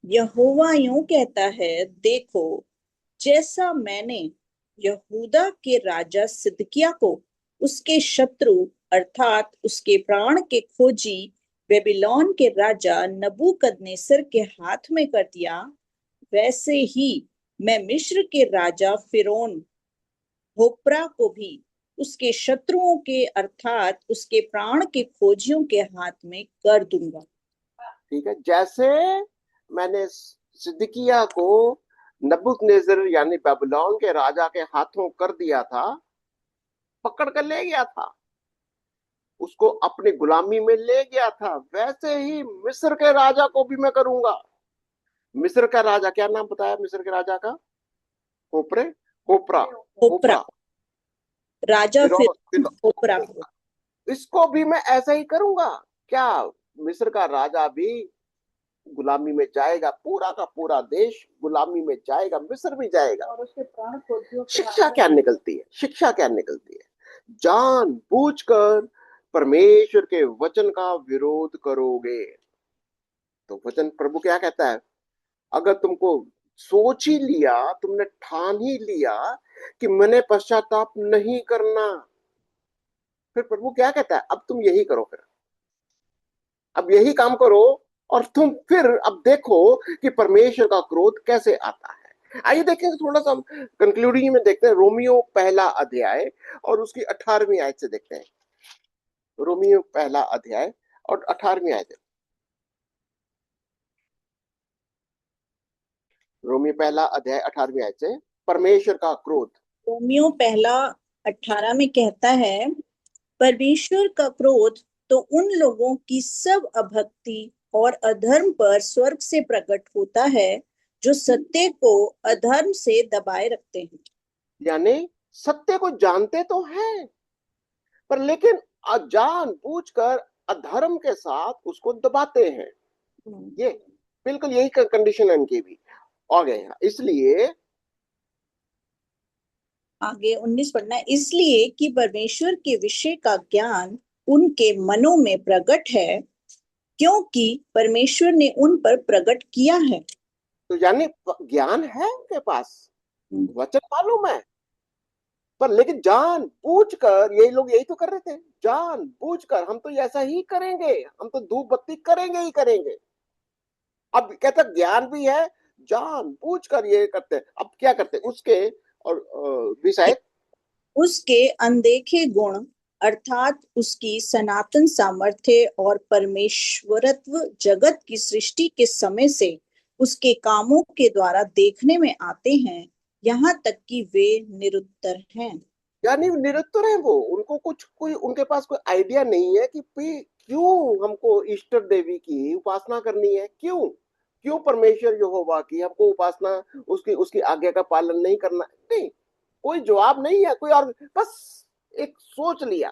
यहोवा यूं कहता है, देखो, जैसा मैंने यहूदा के राजा सिदकिय्याह को उसके शत्रु अर्थात उसके प्राण के खोजी बेबीलोन के राजा नबूकदनेस्सर के हाथ में कर दिया, वैसे ही मैं मिस्र के राजा फिरौन होप्रा को भी उसके शत्रुओं के अर्थात उसके प्राण के खोजियों के हाथ में कर दूंगा। ठीक है, जैसे मैंने सिदकिय्याह को नबूकदनेस्सर यानी बेबीलोन के राजा के हाथों कर दिया था, पकड़ कर ले गया था, उसको अपनी गुलामी में ले गया था, वैसे ही मिस्र के राजा को भी मैं करूंगा। मिस्र का राजा, क्या नाम बताया मिस्र के राजा का? होपरे, होपरा, होप्रा, होपरा, राजा फिरौन, फिरौन होप्रा को। इसको भी मैं ऐसा ही करूंगा। क्या मिस्र का राजा भी गुलामी में जाएगा? पूरा का पूरा देश गुलामी में जाएगा, मिस्र भी जाएगा। और उसके प्राण खोजियों के शिक्षा हाथ क्या में निकलती है? शिक्षा क्या निकलती है? जानबूझकर परमेश्वर के वचन का विरोध करोगे तो वचन प्रभु क्या कहता है? अगर तुमको सोच ही लिया, तुमने ठान ही लिया कि मैंने पश्चाताप नहीं करना, फिर प्रभु क्या कहता है? अब तुम यही करो, फिर अब यही काम करो, और तुम फिर अब देखो कि परमेश्वर का क्रोध कैसे आता है। आइए देखें, थोड़ा सा कंक्लूडिंग में देखते हैं रोमियो पहला अध्याय और उसकी 18वीं आयत से देखते हैं। रोमियो पहला अध्याय और 18वीं आयत। रोमियो पहला अध्याय 18वीं आयत से, परमेश्वर का क्रोध। रोमियो पहला 18 में कहता है, परमेश्वर का क्रोध तो उन लोगों की सब अभक्ति और अधर्म पर स्वर्ग से प्रकट होता है जो सत्य को अधर्म से दबाए रखते हैं। यानी सत्य को जानते तो हैं, पर लेकिन जानबूझकर अधर्म के साथ उसको दबाते हैं। ये बिल्कुल यही कंडीशन है इनकी भी। आ गए हैं, इसलिए आगे 19 पढ़ना है, इसलिए कि परमेश्वर के विषय का ज्ञान उनके मनों में प्रकट है, क्योंकि परमेश्वर ने उन पर प्रकट किया है। तो यानी ज्ञान है उनके पास, वचन मालूम है, पर लेकिन जान बूझ कर यही लोग यही तो कर रहे थे। जान बूझ कर हम तो ऐसा ही करेंगे, हम तो धूप बत्ती करेंगे ही करेंगे। अब कहता ज्ञान भी है, जान बूझ कर ये करते हैं। अब क्या करते हैं उसके, और विषय उसके अनदेखे गुण अर्थात उसकी सनातन सामर्थ्य और परमेश्वरत्व जगत की सृष्टि के समय से उसके कामों के द्वारा देखने में आते हैं, यहाँ तक कि वे निरुत्तर हैं। यानी निरुत्तर है वो, उनको कुछ कोई उनके पास कोई आइडिया नहीं है कि क्यों हमको ईस्टर देवी की उपासना करनी है, क्यों क्यों परमेश्वर यहोवा की हमको उपासना, उसकी उसकी आज्ञा का पालन नहीं करना। नहीं, कोई जवाब नहीं है कोई, और बस एक सोच लिया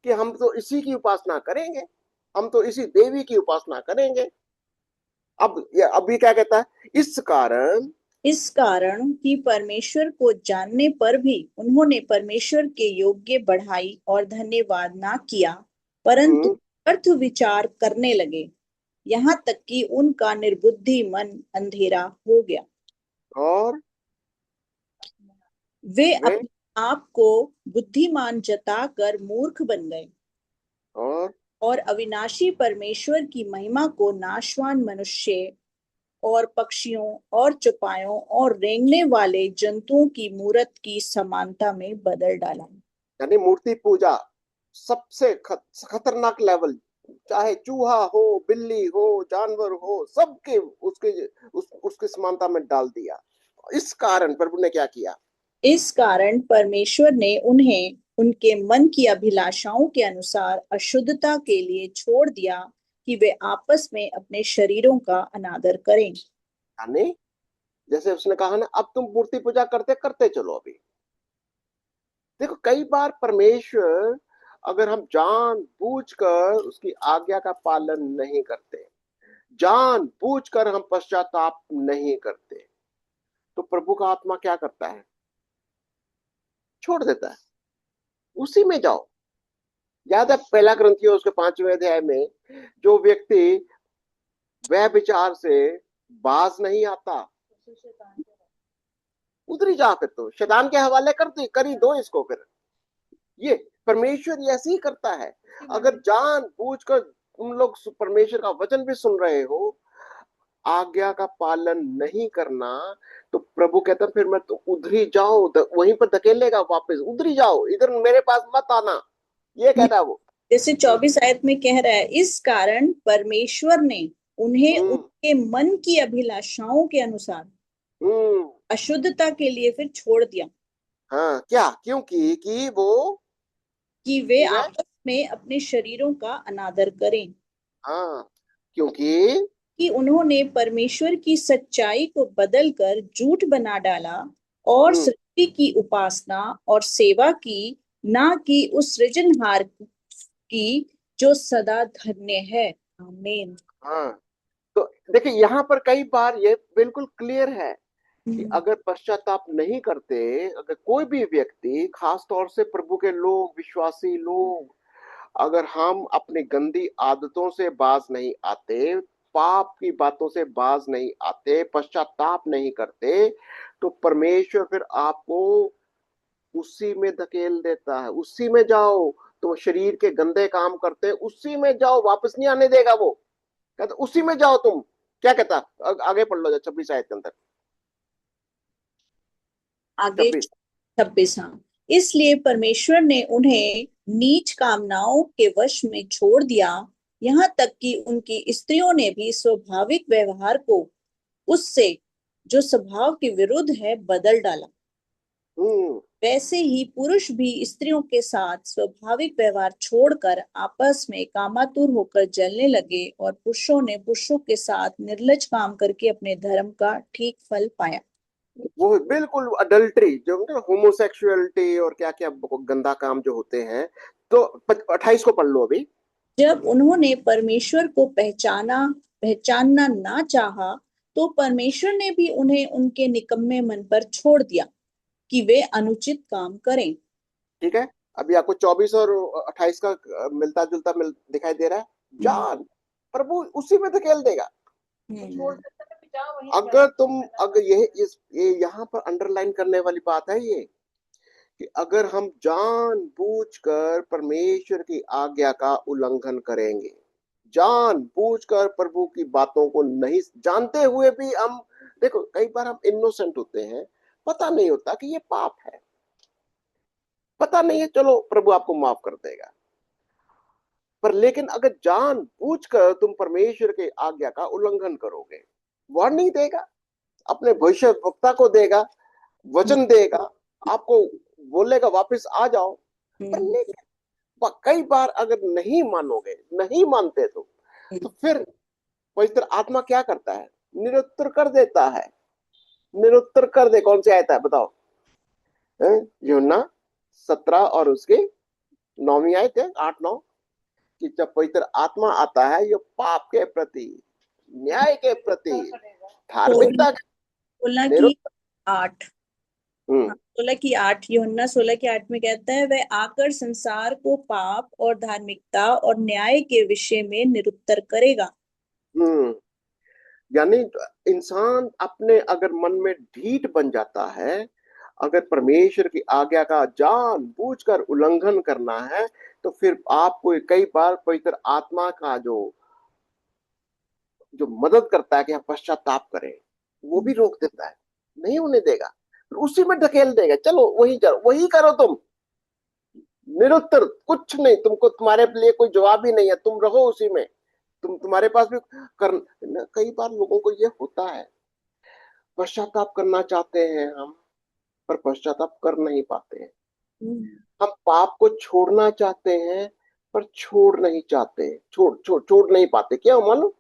कि हम तो इसी की उपासना करेंगे, हम तो इसी देवी की उपासना करेंगे। अब ये क्या कहता है? इस कारण कि परमेश्वर को जानने पर भी उन्होंने परमेश्वर के योग्य बढ़ाई और धन्यवाद ना किया, परंतु हम्म, अर्थ विचार करने लगे, यहाँ तक कि उनका निर्बुद्धि मन अंधेरा हो गया। और वे वे अपने आप को बुद्धिमान जताकर मूर्ख बन गए और और अविनाशी परमेश्वर की महिमा को नाशवान मनुष्य और पक्षियों और चौपायों और रेंगने वाले जंतुओं की मूरत की समानता में बदल डाला। यानी मूर्ति पूजा सबसे खतरनाक लेवल, चाहे चूहा हो, बिल्ली हो, जानवर हो, सबके उसके समानता में डाल दिया। इस कारण प्रभु ने क्या किया? इस कारण परमेश्वर ने उन्हें उनके मन की अभिलाषाओं के अनुसार अशुद्धता के लिए छोड़ दिया कि वे आपस में अपने शरीरों का अनादर करें। यानी जैसे उसने कहा ना, अब तुम मूर्ति पूजा करते करते चलो। अभी देखो, कई बार परमेश्वर, अगर हम जान बूझ कर उसकी आज्ञा का पालन नहीं करते, जान बूझ कर हम पश्चाताप नहीं करते, तो प्रभु का आत्मा क्या करता है? छोड़ देता है, उसी में जाओ। याद है पहला ग्रंथियों उसके 5वें अध्याय में, जो व्यक्ति वह विचार से बाज नहीं आता, उसी शैतान के उधर ही जा, फिर तो शैतान के हवाले कर ही दो इसको। फिर ये परमेश्वर ऐसे ही करता है। अगर जान बूझ कर तुम लोग परमेश्वर का वचन भी सुन रहे हो, आज्ञा का पालन नहीं करना, तो प्रभु कहता फिर मैं तो उधर ही जाओ, वहीं पर धकेलेगा वापस, उधर ही जाओ, इधर मेरे पास मत आना, ये कहता है वो। जैसे 24 आयत में कह रहा है, इस कारण परमेश्वर ने उन्हें हम्म उनके मन की अभिलाषाओं के अनुसार हम्म अशुद्धता के लिए फिर छोड़ दिया, हाँ, क्या? क्योंकि कि वे कि वे आपस में अपने शरीरों का अनादर करें, हाँ, क्योंकि कि उन्होंने परमेश्वर की सच्चाई को बदलकर झूठ बना डाला और हम्म सृष्टि की उपासना और सेवा की, ना कि उस सृजनहार की जो सदा धन्य है। आमीन। हाँ, तो देखिए यहाँ पर कई बार ये बिल्कुल क्लियर है कि हम्म, अगर पश्चाताप नहीं करते, अगर कोई भी व्यक्ति, खास तौर से प्रभु के लोग, विश्वासी लोग, अगर हम अपनी गंदी आदतों से बाज नहीं आते, पाप की बातों से बाज नहीं आते, पश्चाताप नहीं करते, तो परमेश्वर फिर आपको उसी में धकेल देता है। उसी में जाओ, तुम शरीर के गंदे काम करते, उसी में जाओ, वापस नहीं आने देगा वो। कहता उसी में जाओ तुम। क्या कहता? आगे पढ़ लो 26 आयत के अंदर। आगे 26। 26। हाँ, इसलिए परमेश्वर ने उन्हें नीच कामनाओं के वश में छोड़ दिया, यहाँ तक कि उनकी स्त्रियों ने भी स्वाभाविक व्यवहार को उससे जो स्वभाव के विरुद्ध है बदल डाला। हम्म वैसे ही पुरुष भी स्त्रियों के साथ स्वाभाविक व्यवहार छोड़कर आपस में कामातुर होकर जलने लगे, और पुरुषों ने पुरुषों के साथ निर्लज काम करके अपने धर्म का ठीक फल पाया। वो बिल्कुल अडल्ट्री, जो होमोसेक्सुअलिटी और क्या क्या गंदा काम जो होते हैं। तो 28 को पढ़ लो अभी। जब उन्होंने परमेश्वर को पहचानना ना चाहा, तो परमेश्वर ने भी उन्हें उनके निकम्मे मन पर छोड़ दिया कि वे अनुचित काम करें। ठीक है, अभी आपको 24 और 28 का मिलता जुलता दिखाई दे रहा है। हम्म, जान प्रभु उसी में धकेल देगा। छोड़ देता है कि जाओ वहीं अगर चला तुम, अगर ये यहाँ पर अंडरलाइन करने वाली बात है ये, कि अगर हम जानबूझकर परमेश्वर की आज्ञा का उल्लंघन करेंगे, जानबूझकर प्रभु की बातों को नहीं जानते हुए भी हम, देखो कई बार हम इनोसेंट होते हैं, पता नहीं होता कि ये पाप है, पता नहीं है, चलो प्रभु आपको माफ कर देगा। पर लेकिन अगर जानबूझकर तुम परमेश्वर की आज्ञा का उल्लंघन करोगे, वार्निंग देगा, अपने भविष्यवक्ता को देगा, हम्म, वचन देगा, आपको बोलेगा वापस आ जाओ। पर हम्म, लेकिन कई बार अगर नहीं मानोगे, नहीं मानते तो फिर पवित्र आत्मा क्या करता है? निरुत्तर कर देता है। निरुत्तर कर दे, कौन से आयता है बताओ? यूहन्ना 17 और उसकी 9वीं आयत है, 8-9, कि जब पवित्र आत्मा आता है, ये पाप के प्रति, न्याय के प्रति, करेगा। सोलह धार्मिकता के सोलह की निरुत्तर। 8। हम्म हाँ, 16 की 8, यूहन्ना 16 की 8 में कहता है, वह आकर संसार को पाप और धार्मिकता और न्याय के विषय में निरुत्तर करेगा। हम्म यानी इंसान अपने अगर मन में ढीठ बन जाता है, अगर परमेश्वर की आज्ञा का जानबूझकर उल्लंघन करना है, तो फिर आपको कई बार पवित्र आत्मा का जो जो मदद करता है कि हम पश्चाताप करें, वो भी रोक देता है, नहीं होने देगा, फिर उसी में ढकेल देगा, चलो वही करो, वही करो तुम। निरुत्तर, कुछ नहीं, तुमको तुम्हारे लिए कोई जवाब ही नहीं है, तुम रहो उसी में। तुम्हारे पास भी कर, कई बार लोगों को ये होता है, पश्चाताप करना चाहते हैं हम, पर पश्चाताप कर नहीं पाते हैं। हम्म, हम पाप को छोड़ना चाहते हैं, पर छोड़ नहीं चाहते, छोड़ नहीं पाते। क्यों मालूम?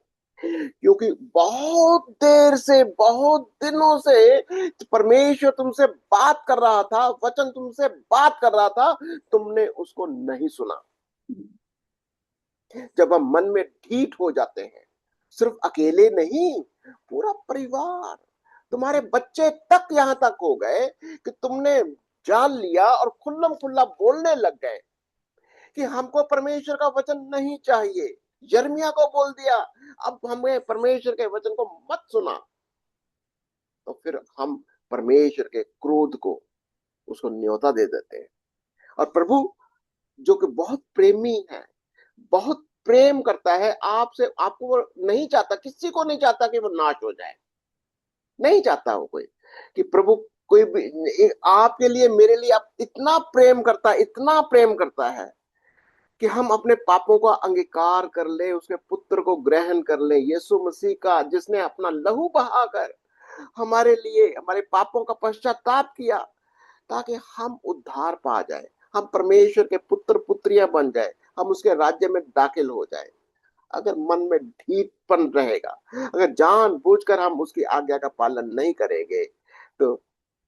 क्योंकि बहुत देर से, बहुत दिनों से परमेश्वर तुमसे बात कर रहा था, वचन तुमसे बात कर रहा था, तुमने उसको नहीं सुना। जब हम मन में ढीठ हो जाते हैं, सिर्फ अकेले नहीं, पूरा परिवार, तुम्हारे बच्चे तक यहां तक हो गए कि तुमने जान लिया और खुल्लम खुल्ला बोलने लग गए कि हमको परमेश्वर का वचन नहीं चाहिए, यिर्मयाह को बोल दिया अब हमें परमेश्वर के वचन को मत सुना, तो फिर हम परमेश्वर के क्रोध को उसको न्योता दे देते हैं। और प्रभु जो कि बहुत प्रेमी है, बहुत प्रेम करता है आपसे, आपको वो नहीं चाहता, किसी को नहीं चाहता कि वो नाश हो जाए, नहीं चाहता वो कोई, कि प्रभु कोई भी आपके लिए मेरे लिए आप इतना प्रेम करता है, इतना प्रेम करता है कि हम अपने पापों का अंगीकार कर ले, उसके पुत्र को ग्रहण कर ले, यीशु मसीह का, जिसने अपना लहू बहाकर हमारे लिए हमारे पापों का पश्चाताप किया ताकि हम उद्धार पा जाए, हम परमेश्वर के पुत्र पुत्रियां बन जाए, हम उसके राज्य में दाखिल हो जाए। अगर मन में ढीठपन रहेगा, अगर जानबूझकर हम उसकी आज्ञा का पालन नहीं करेंगे, तो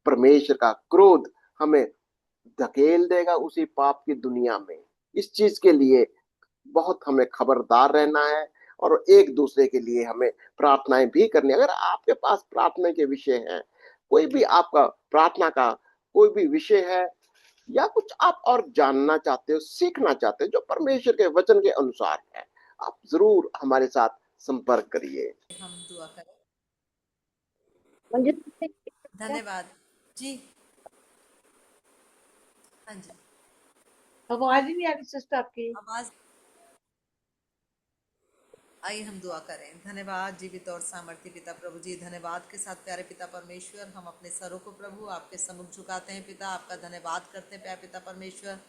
परमेश्वर का क्रोध हमें धकेल देगा उसी पाप की दुनिया में। इस चीज के लिए बहुत हमें खबरदार रहना है और एक दूसरे के लिए हमें प्रार्थनाएं भी करनी। अगर आपके पास प्रार्थना के विषय हैं, कोई भी आपका प्रार्थना का कोई भी विषय है, या कुछ आप और जानना चाहते हो, सीखना चाहते हो जो परमेश्वर के वचन के अनुसार है, आप जरूर हमारे साथ संपर्क करिए। हम दुआ करें। मुझे धन्यवाद जी। हाँ जी, आवाज ही नहीं आ रही सिस्टर आपकी। आवाज। आइए हम दुआ करें। धन्यवाद जीवित और सामर्थ्य पिता प्रभु जी, धन्यवाद के साथ प्यारे पिता परमेश्वर, हम अपने सरों को प्रभु आपके सम्मुख झुकाते हैं पिता, आपका धन्यवाद करते हैं प्यारे पिता परमेश्वर।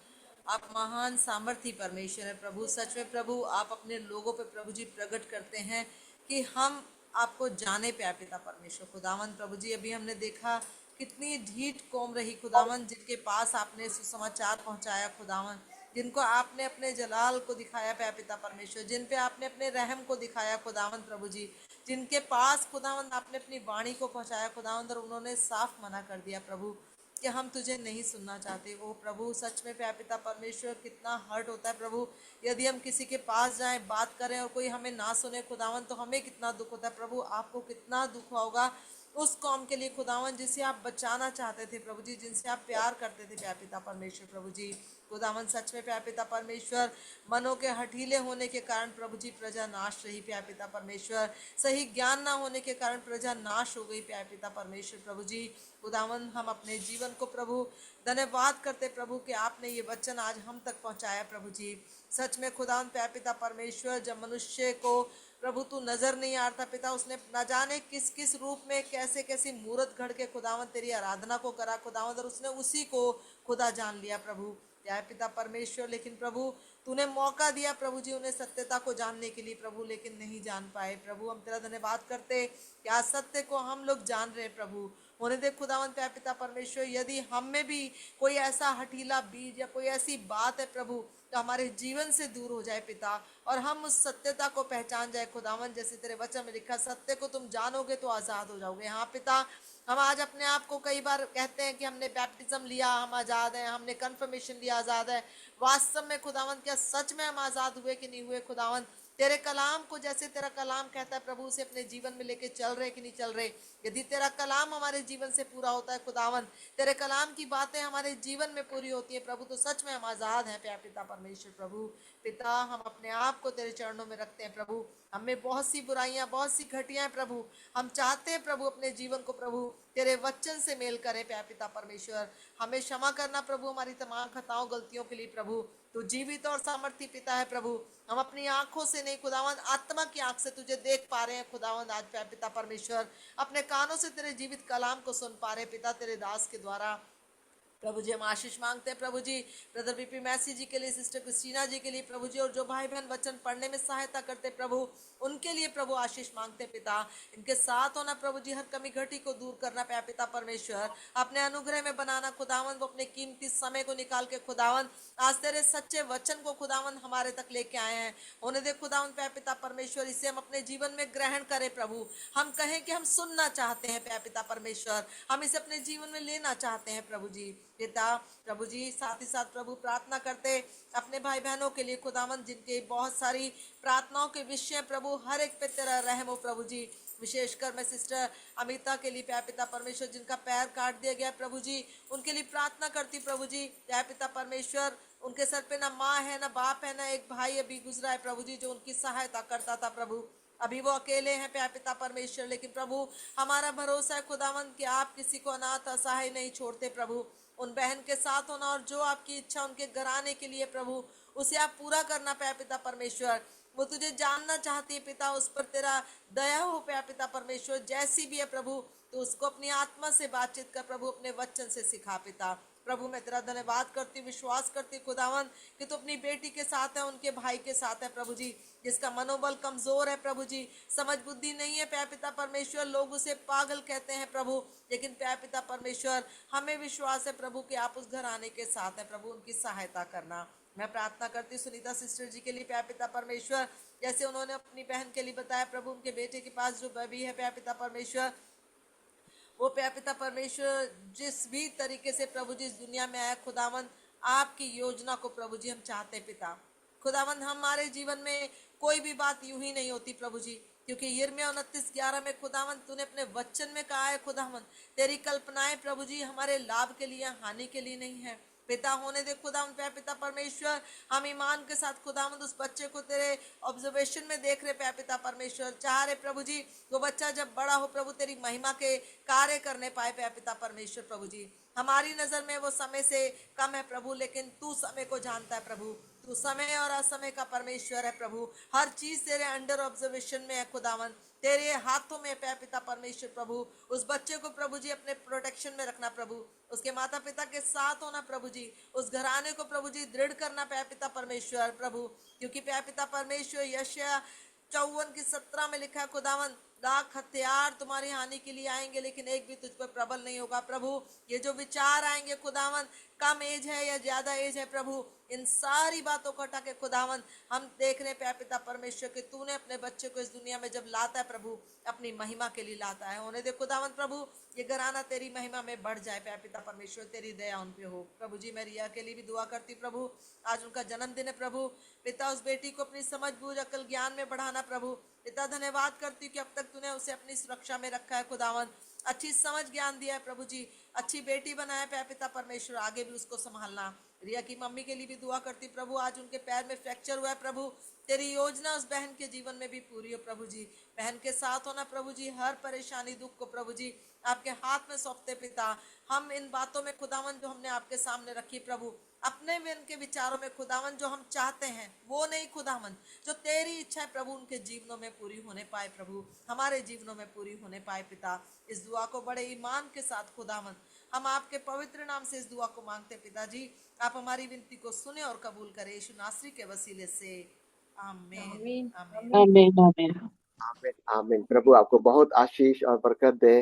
आप महान सामर्थ्य परमेश्वर है प्रभु। सच में प्रभु आप अपने लोगों पे प्रभु जी प्रकट करते हैं कि हम आपको जाने प्यारे पिता परमेश्वर। खुदावन प्रभु जी, अभी हमने देखा कितनी ढीठ कौम रही खुदावन, जिनके पास आपने सुसमाचार पहुंचाया खुदावन, जिनको आपने अपने जलाल को दिखाया प्यारे पिता परमेश्वर, जिन पे आपने अपने रहम को दिखाया खुदावन प्रभु जी, जिनके पास खुदावन आपने अपनी वाणी को पहुंचाया खुदावन, और उन्होंने साफ मना कर दिया प्रभु कि हम तुझे नहीं सुनना चाहते। ओ प्रभु सच में प्यारे पिता परमेश्वर कितना हर्ट होता है प्रभु, यदि हम किसी के पास जाएं, बात करें और कोई हमें ना सुने खुदावन, तो हमें कितना दुख होता है प्रभु। आपको कितना दुख होगा उस कौम के लिए खुदावन जिसे आप बचाना चाहते थे प्रभु जी, जिनसे आप प्यार करते थे प्यारे पिता परमेश्वर प्रभु जी। खुदावन सच में प्यारे पिता परमेश्वर, मनों के हठीले होने के कारण प्रभु जी प्रजा नाश रही प्यारे पिता परमेश्वर, सही ज्ञान ना होने के कारण प्रजा नाश हो गई प्यारे पिता परमेश्वर प्रभु जी। खुदावन हम अपने जीवन को प्रभु धन्यवाद करते प्रभु कि आपने ये वचन आज हम तक पहुंचाया प्रभु जी। सच में खुदावन प्यारे पिता परमेश्वर, जब मनुष्य को प्रभु तू नजर नहीं आ रहा पिता, उसने न जाने किस किस रूप में कैसे कैसी मूर्त घड़ के खुदावन तेरी आराधना को करा खुदावन, और उसने उसी को खुदा जान लिया प्रभु प्यारे पिता परमेश्वर। लेकिन प्रभु तूने मौका दिया प्रभु जी उन्हें सत्यता को जानने के लिए प्रभु, लेकिन नहीं जान पाए प्रभु। हम तेरा धन्यवाद करते कि आज सत्य को हम लोग जान रहे प्रभु। होने दे खुदावन प्यारे पिता परमेश्वर, यदि हम में भी कोई ऐसा हठीला बीज या कोई ऐसी बात है प्रभु तो हमारे जीवन से दूर हो जाए पिता, और हम उस सत्यता को पहचान जाए खुदावन, जैसे तेरे वचन में लिखा, सत्य को तुम जानोगे तो आज़ाद हो जाओगे। हाँ पिता, हम आज अपने आप को कई बार कहते हैं कि हमने बैप्टिज्म लिया हम आज़ाद हैं, हमने कन्फर्मेशन लिया आज़ाद है। वास्तव में खुदावन क्या सच में हम आज़ाद हुए कि नहीं हुए खुदावन? तेरे कलाम को, जैसे तेरा कलाम कहता है प्रभु, उसे अपने जीवन में लेके चल रहे कि नहीं चल रहे? यदि तेरा कलाम हमारे जीवन से पूरा होता है खुदावन, तेरे कलाम की बातें हमारे जीवन में पूरी होती है प्रभु, तो सच में हम आज़ाद हैं प्यारे पिता परमेश्वर प्रभु। पिता, हम अपने आप को तेरे चरणों में रखते हैं प्रभु। हमें बहुत सी बुराइयां, बहुत सी घटियां प्रभु, हम चाहते हैं प्रभु अपने जीवन को प्रभु तेरे वचन से मेल करें प्यारे पिता परमेश्वर। हमें क्षमा करना प्रभु हमारी तमाम खताओं गलतियों के लिए प्रभु। तो जीवित और सामर्थी पिता है प्रभु, हम अपनी आंखों से नहीं खुदावन, आत्मा की आंख से तुझे देख पा रहे हैं खुदावन आज प्यारे पिता परमेश्वर। अपने कानों से तेरे जीवित कलाम को सुन पा रहे पिता तेरे दास के द्वारा प्रभु जी। हम आशीष मांगते हैं प्रभु जी ब्रदर बीपी मैसी जी के लिए, सिस्टर क्रिस्टीना जी के लिए प्रभु जी, और जो भाई बहन वचन पढ़ने में सहायता करते प्रभु उनके लिए प्रभु आशीष मांगते पिता। इनके साथ होना प्रभु जी, हर कमी घटी को दूर करना प्यारे पिता परमेश्वर, अपने अनुग्रह में बनाना खुदावन, वो अपने कीमती समय को निकाल के खुदावन आज तेरे सच्चे वचन को खुदावन हमारे तक लेके आए हैं। उन्हें देख खुदावन प्यारे पिता परमेश्वर, इसे हम अपने जीवन में ग्रहण करें प्रभु। हम कहें कि हम सुनना चाहते हैं प्यारे पिता परमेश्वर, हम इसे अपने जीवन में लेना चाहते हैं प्रभु जी। पिता प्रभु जी, साथ ही साथ प्रभु प्रार्थना करते अपने भाई बहनों के लिए खुदावन, जिनके बहुत सारी प्रार्थनाओं के विषय प्रभु, हर एक पे तेरा रहम हो प्रभु जी। विशेषकर मैं सिस्टर अमिता के लिए प्यारे पिता परमेश्वर जिनका पैर काट दिया गया प्रभु जी, उनके लिए प्रार्थना करती प्रभु जी। प्यारे पिता परमेश्वर, उनके सर पे ना माँ है ना बाप है, ना एक भाई अभी गुजरा है प्रभु जी जो उनकी सहायता करता था प्रभु। अभी वो अकेले हैं प्यारे पिता परमेश्वर, लेकिन प्रभु हमारा भरोसा है खुदावंद कि आप किसी को अनाथ असहाय नहीं छोड़ते प्रभु। उन बहन के साथ होना और जो आपकी इच्छा उनके घराने के लिए प्रभु, उसे आप पूरा करना प्यारे पिता परमेश्वर। वो तुझे जानना चाहती है पिता, उस पर तेरा दया हो प्यारे पिता परमेश्वर। जैसी भी है प्रभु, तो उसको अपनी आत्मा से बातचीत कर प्रभु, अपने वचन से सिखा पिता। प्रभु मैं तेरा धन्यवाद करती, विश्वास करती खुदावन कि तू अपनी बेटी के साथ है, उनके भाई के साथ है प्रभु जी, जिसका मनोबल कमजोर है प्रभु जी, समझ बुद्धि नहीं है प्यारे पिता परमेश्वर। लोग उसे पागल कहते हैं प्रभु, लेकिन प्यारे पिता परमेश्वर हमें विश्वास है प्रभु कि आप उस घराने के साथ है प्रभु, उनकी सहायता करना। मैं प्रार्थना करती सुनीता सिस्टर जी के लिए प्यारे पिता परमेश्वर, जैसे उन्होंने अपनी बहन के लिए बताया प्रभु, उनके बेटे के पास जो बेबी है प्यारे पिता परमेश्वर, वो प्यारे पिता परमेश्वर जिस भी तरीके से प्रभु जी इस दुनिया में आया खुदावंद, आपकी योजना को प्रभु जी हम चाहते हैं पिता। खुदावंद हमारे जीवन में कोई भी बात यूं ही नहीं होती प्रभु जी, क्योंकि यिर्मयाह 29:11 में खुदावंद तूने अपने वचन में कहा है खुदावंद, तेरी कल्पनाएं प्रभु जी हमारे लाभ के लिए, हानि के लिए नहीं है पिता। होने दे खुदावंद प्यारे पिता परमेश्वर, हम ईमान के साथ खुदावंद उस बच्चे को तेरे ऑब्जर्वेशन में देख रहे प्यारे पिता परमेश्वर। चाह रहे प्रभु जी वो बच्चा जब बड़ा हो प्रभु तेरी महिमा के कार्य करने पाए प्यारे पिता परमेश्वर। प्रभु जी हमारी नजर में वो समय से कम है प्रभु, लेकिन तू समय को जानता है प्रभु, तू समय और असमय का परमेश्वर है प्रभु। हर चीज तेरे अंडर ऑब्जर्वेशन में है खुदावंद, तेरे हाथों में प्यारे पिता परमेश्वर। प्रभु उस बच्चे को प्रभु जी अपने प्रोटेक्शन में रखना प्रभु, उसके माता पिता के साथ होना प्रभु जी, उस घराने को प्रभु जी दृढ़ करना प्यारे पिता परमेश्वर प्रभु। क्योंकि प्यारे पिता परमेश्वर यशायाह 54:17 में लिखा है खुदावंद, लाख हथियार तुम्हारी हानि के लिए आएंगे लेकिन एक भी तुझ पर प्रबल नहीं होगा प्रभु। ये जो विचार आएंगे खुदावंद, कम एज है या ज्यादा एज है प्रभु, इन सारी बातों को हटा के खुदावंद हम देख रहे प्यारे पिता परमेश्वर कि तूने अपने बच्चे को इस दुनिया में जब लाता है प्रभु, अपनी महिमा के लिए लाता है। होने दे खुदावंद प्रभु ये घराना तेरी महिमा में बढ़ जाए प्यारे पिता परमेश्वर, तेरी दया उन पे हो प्रभु जी। मैं रिया के लिए भी दुआ करती प्रभु, आज उनका जन्मदिन है प्रभु पिता, उस बेटी को अपनी समझ बूझ अकल ज्ञान में बढ़ाना प्रभु पिता। धन्यवाद करती हूँ कि अब तक तूने उसे अपनी सुरक्षा में रखा है खुदावंद, अच्छी समझ ज्ञान दिया है प्रभु जी, अच्छी बेटी बनाया प्यारे पिता परमेश्वर, आगे भी उसको संभालना। रिया की मम्मी के लिए भी दुआ करती प्रभु, आज उनके पैर में फ्रैक्चर हुआ है प्रभु, तेरी योजना उस बहन के जीवन में भी पूरी हो प्रभु जी। बहन के साथ होना प्रभु जी, हर परेशानी दुख को प्रभु जी आपके हाथ में सौंपते पिता। हम इन बातों में खुदावन जो हमने आपके सामने रखी प्रभु, अपने में इनके विचारों में खुदावन जो हम चाहते हैं वो नहीं खुदावन, जो तेरी इच्छा है प्रभु उनके जीवनों में पूरी होने पाए प्रभु, हमारे जीवनों में पूरी होने पाए पिता। इस दुआ को बड़े ईमान के साथ खुदावन हम आपके पवित्र नाम से इस दुआ को मांगते पिताजी, आप हमारी विनती को सुने और कबूल करें यीशु नासरी के वसीले से, आमीन आमीन आमीन। आमीन। आमीन आमीन। आमीन आमीन। प्रभु आपको बहुत आशीष और बरकत दे।